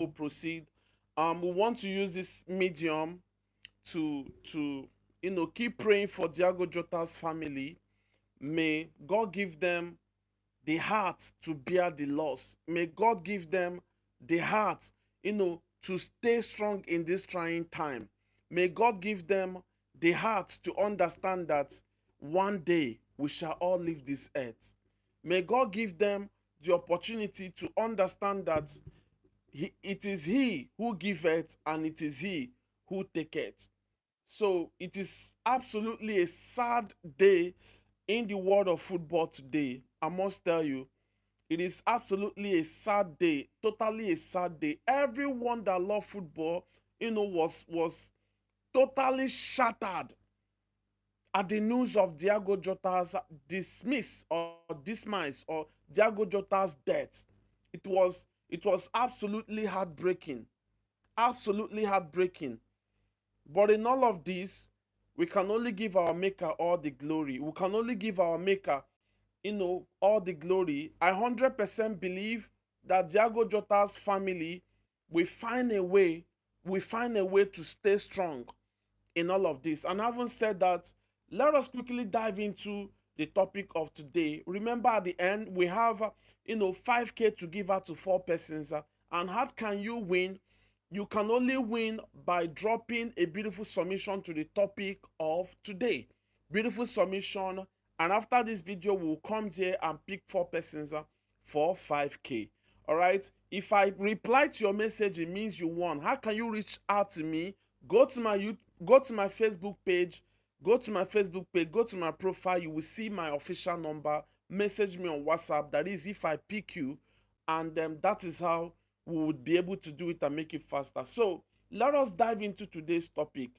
we proceed, we want to use this medium to keep praying for Diago Jota's family. May God give them the heart to bear the loss. May God give them the heart, to stay strong in this trying time. May God give them the heart to understand that one day we shall all leave this earth. May God give them the opportunity to understand that it is He who giveth and it is He who taketh. So it is absolutely a sad day in the world of football today. I must tell you, it is absolutely a sad day, totally a sad day. Everyone that loved football, was totally shattered at the news of Diago Jota's dismiss or Diago Jota's death. It was absolutely heartbreaking, absolutely heartbreaking. But in all of this, we can only give our Maker all the glory. We can only give our Maker, all the glory. I 100% believe that Diago Jota's family will find a way, to stay strong in all of this. And having said that, let us quickly dive into the topic of today. Remember, at the end, we have 5K to give out to 4 persons. And how can you win? You can only win by dropping a beautiful submission to the topic of today. Beautiful submission. And after this video, we'll come here and pick 4 persons for 5K. All right. If I reply to your message, it means you won. How can you reach out to me? Go to my Facebook page. Go to my profile. You will see my official number. Message me on WhatsApp. That is if I pick you. And that is how we would be able to do it and make it faster. So let us dive into today's topic.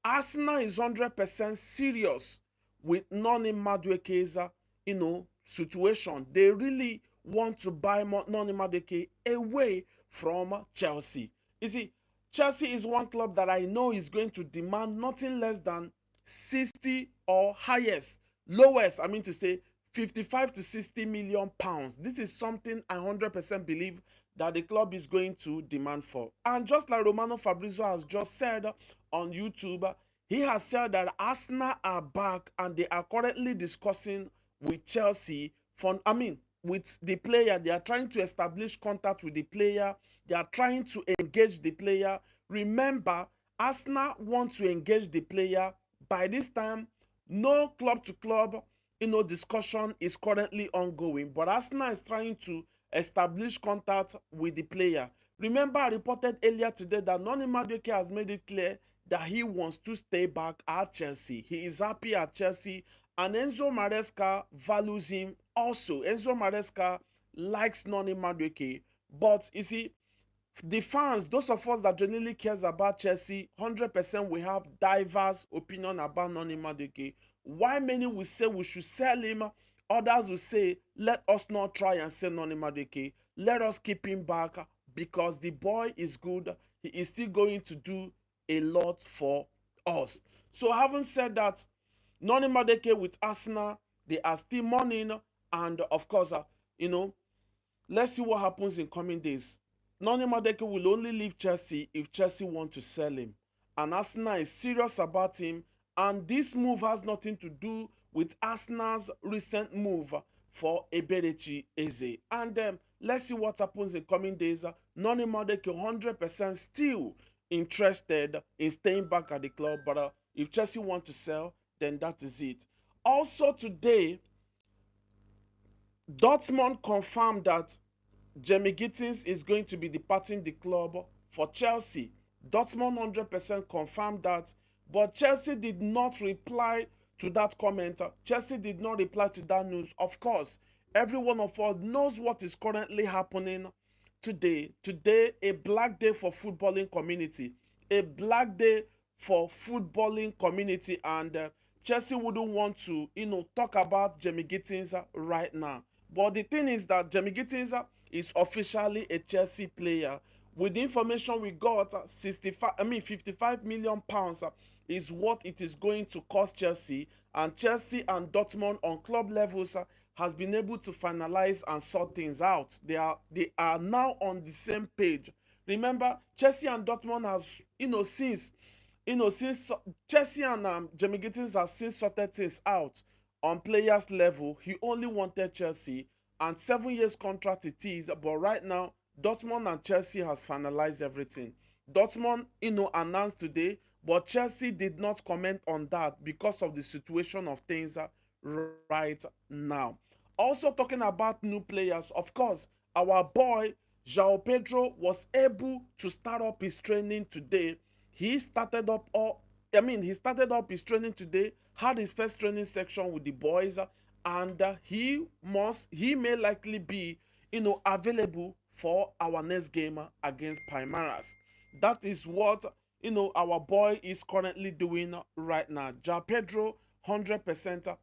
Arsenal is 100% serious with Noni Madueke's situation. They really want to buy Noni Madueke away from Chelsea. You see, Chelsea is one club that I know is going to demand nothing less than 60 or lowest, 55 to 60 million pounds. This is something I 100% believe that the club is going to demand for. And just like Romano Fabrizio has just said on YouTube, he has said that Arsenal are back and they are currently discussing with Chelsea with the player. They are trying to establish contact with the player. They are trying to engage the player. Remember, Arsenal want to engage the player. By this time, no club to club discussion is currently ongoing, but Arsenal is trying to establish contact with the player. Remember, I reported earlier today that Noni Madueke has made it clear that he wants to stay back at Chelsea. He is happy at Chelsea, and Enzo Maresca values him also. Enzo Maresca likes Noni Madueke, but you see, the fans, those of us that genuinely cares about Chelsea, 100% we have diverse opinion about Noni Madueke. Why many will say we should sell him, others will say let us not try and sell Noni Madueke. Let us keep him back because the boy is good. He is still going to do a lot for us. So having said that, Noni Madueke with Arsenal, they are still mourning, and of course, let's see what happens in coming days. Noni Madueke will only leave Chelsea if Chelsea want to sell him, and Arsenal is serious about him. And this move has nothing to do with Arsenal's recent move for Eberechi Eze. And let's see what happens in coming days. Noni Madueke 100% still interested in staying back at the club, but if Chelsea want to sell, then that is it. Also today, Dortmund confirmed that Jamie Gittens is going to be departing the club for Chelsea. Dortmund 100% confirmed that, but Chelsea did not reply to that comment. Chelsea did not reply to that news. Of course, every one of us knows what is currently happening today. Today, a black day for footballing community. A black day for footballing community, and Chelsea wouldn't want to, talk about Jamie Gittens right now. But the thing is that Jamie Gittens is officially a Chelsea player. With the information we got, 55 million pounds is what it is going to cost Chelsea, and Chelsea and Dortmund on club levels has been able to finalize and sort things out. They are now on the same page. Remember, Chelsea and Dortmund has, since Chelsea and Jamie Gittens has since sorted things out on players level. He only wanted Chelsea, and 7 years contract it is. But right now, Dortmund and Chelsea has finalized everything. Dortmund, announced today, but Chelsea did not comment on that because of the situation of things right now. Also talking about new players, of course, our boy Joao Pedro was able to start up his training today. He started up his training today, had his first training section with the boys, and he may likely be, available for our next game against Palmeiras. That is what, our boy is currently doing right now. Ja Pedro 100%,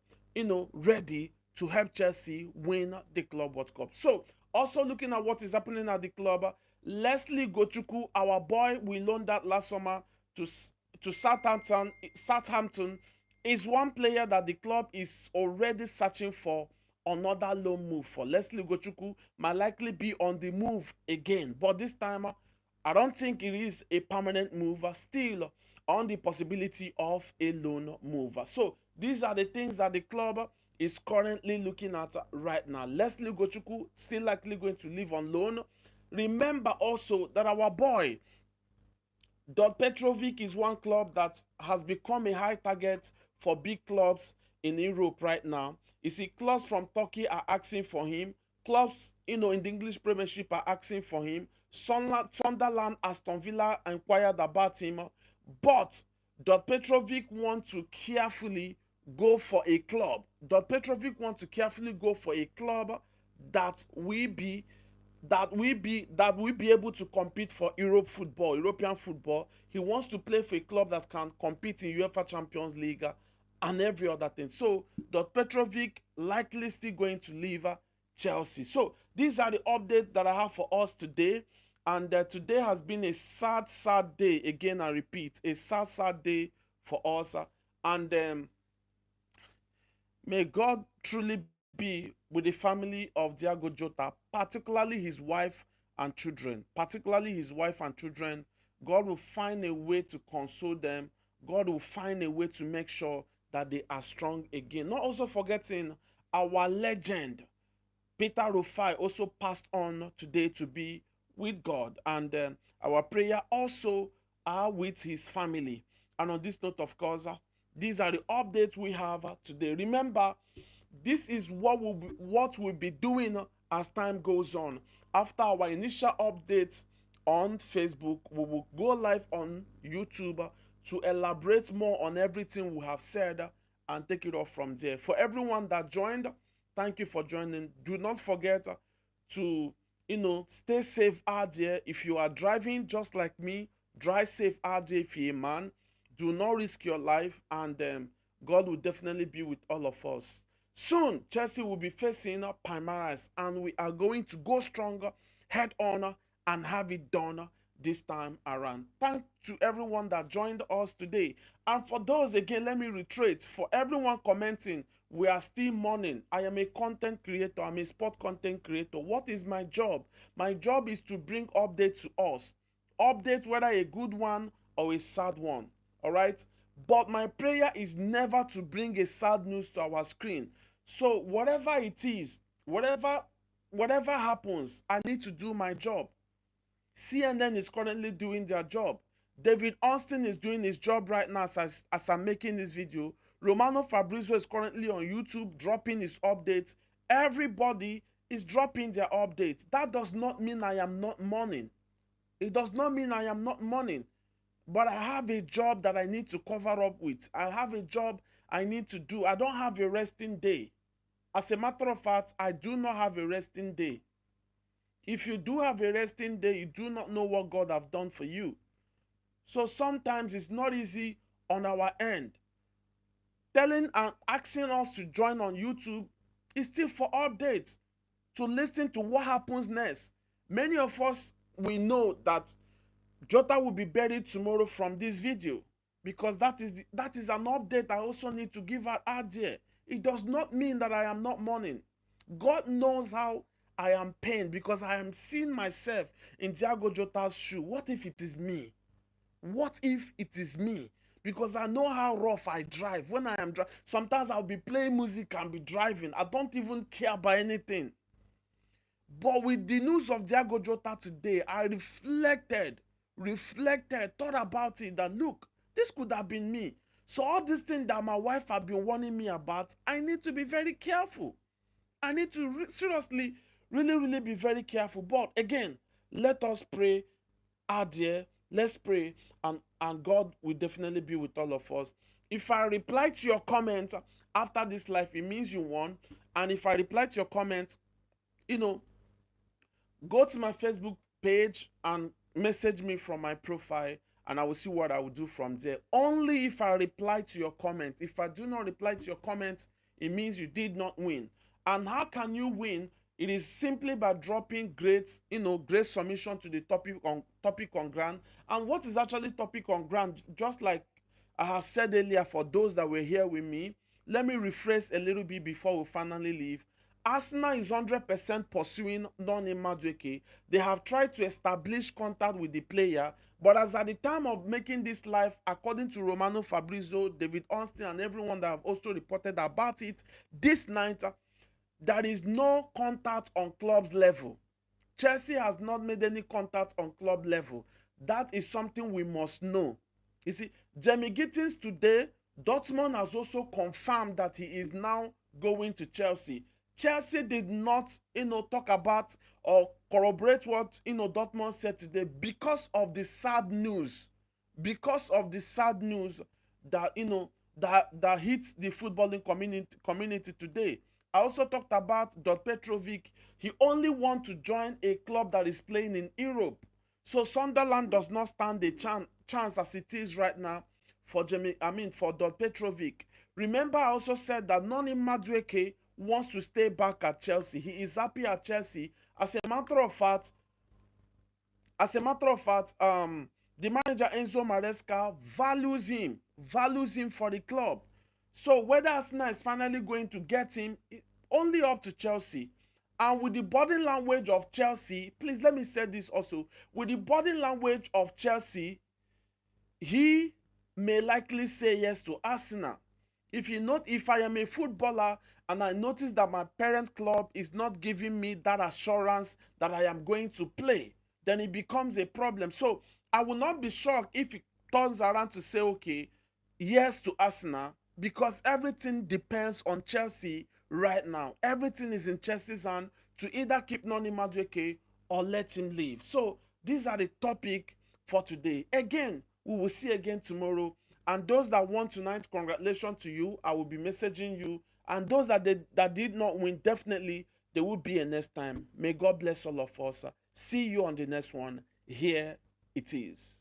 ready to help Chelsea win the Club World Cup. So, also looking at what is happening at the club, Leslie Gochukwu, our boy, we loaned that last summer to Southampton, is one player that the club is already searching for another loan move for. Leslie Gochukwu might likely be on the move again, but this time I don't think it is a permanent move, still on the possibility of a loan move. So these are the things that the club is currently looking at right now. Leslie Gochukwu still likely going to leave on loan. Remember also that our boy Dot Petrovic is one club that has become a high target for big clubs in Europe right now. You see, clubs from Turkey are asking for him. Clubs, in the English Premiership are asking for him. Sunderland, Aston Villa inquired about him. But Dot Petrovic want to carefully go for a club. Dot Petrovic want to carefully go for a club that will be able to compete for European football. He wants to play for a club that can compete in UEFA Champions League and every other thing. So Dot Petrovic likely still going to leave Chelsea. So these are the updates that I have for us today. And today has been a sad day. Again, I repeat, a sad day for us. And may God truly be with the family of Diogo Jota, particularly his wife and children. God will find a way to console them. God will find a way to make sure that they are strong again. Not also forgetting our legend, Peter Rufai, also passed on today to be with God. And our prayer also are with his family. And on this note, of course, these are the updates we have today. Remember, this is what we'll be doing as time goes on. After our initial updates on Facebook, we will go live on YouTube to elaborate more on everything we have said and take it off from there. For everyone that joined, thank you for joining. Do not forget to, stay safe out there. If you are driving just like me, drive safe out there. If you're a man, do not risk your life, and God will definitely be with all of us. Soon, Chelsea will be facing Palmeiras, and we are going to go stronger, head on, and have it done this time around. Thank to everyone that joined us today. And for those, again, let me reiterate, for everyone commenting, we are still mourning. I am a content creator. I'm a sport content creator. What is my job? My job is to bring updates to us. Update whether a good one or a sad one. All right? But my prayer is never to bring a sad news to our screen. So whatever it is, whatever happens, I need to do my job. CNN is currently doing their job. David Austin is doing his job right now as I'm making this video. Romano Fabrizio is currently on YouTube dropping his updates. Everybody is dropping their updates. That does not mean I am not mourning. It does not mean I am not mourning. But I have a job that I need to cover up with. I have a job I need to do. I don't have a resting day. As a matter of fact, I do not have a resting day. If you do have a resting day, you do not know what God have done for you. So sometimes it's not easy on our end. Telling and asking us to join on YouTube is still for updates, to listen to what happens next. Many of us, we know that Jota will be buried tomorrow from this video, because that is an update I also need to give out there. It does not mean that I am not mourning. God knows how I am pained because I am seeing myself in Diogo Jota's shoe. What if it is me? What if it is me? Because I know how rough I drive. When I am driving, sometimes I'll be playing music and be driving. I don't even care about anything. But with the news of Diogo Jota today, I thought about it that look, this could have been me. So all these things that my wife had been warning me about, I need to be very careful. I need to seriously, really be very careful. But again, let us pray out there. Let's pray, and God will definitely be with all of us. If I reply to your comment after this live, it means you won. And if I reply to your comment, you know, go to my Facebook page and message me from my profile, and I will see what I will do from there. Only if I reply to your comment. If I do not reply to your comment, it means you did not win. And how can you win? It is simply by dropping great submission to the topic on ground. And what is actually topic on ground? Just like I have said earlier, for those that were here with me, let me rephrase a little bit before we finally leave. Arsenal is 100% pursuing Noni Madueke. They have tried to establish contact with the player, but as at the time of making this live, according to Romano Fabrizio, David Ornstein, and everyone that have also reported about it this night, there is no contact on club's level. Chelsea has not made any contact on club level. That is something we must know. You see, Jamie Gittens today, Dortmund has also confirmed that he is now going to Chelsea. Chelsea did not, talk about or corroborate what, Dortmund said today because of the sad news. Because of the sad news that, that hits the footballing community today. I also talked about Petrovic. He only wants to join a club that is playing in Europe. So Sunderland does not stand a chance as it is right now for Petrovic. Remember, I also said that Noni Madueke wants to stay back at Chelsea. He is happy at Chelsea. As a matter of fact, the manager Enzo Maresca values him for the club. So whether Arsenal is finally going to get him, it's only up to Chelsea. And with the body language of Chelsea, please let me say this also. With the body language of Chelsea, he may likely say yes to Arsenal. If I am a footballer and I notice that my parent club is not giving me that assurance that I am going to play, then it becomes a problem. So I will not be shocked if he turns around to say, okay, yes to Arsenal, because everything depends on Chelsea right now. Everything is in Chelsea's hand to either keep Noni Madueke or let him leave. So these are the topic for today. Again, we will see again tomorrow. And those that won tonight, congratulations to you. I will be messaging you. And those that did not win, definitely there will be a next time. May God bless all of us. See you on the next one. Here it is.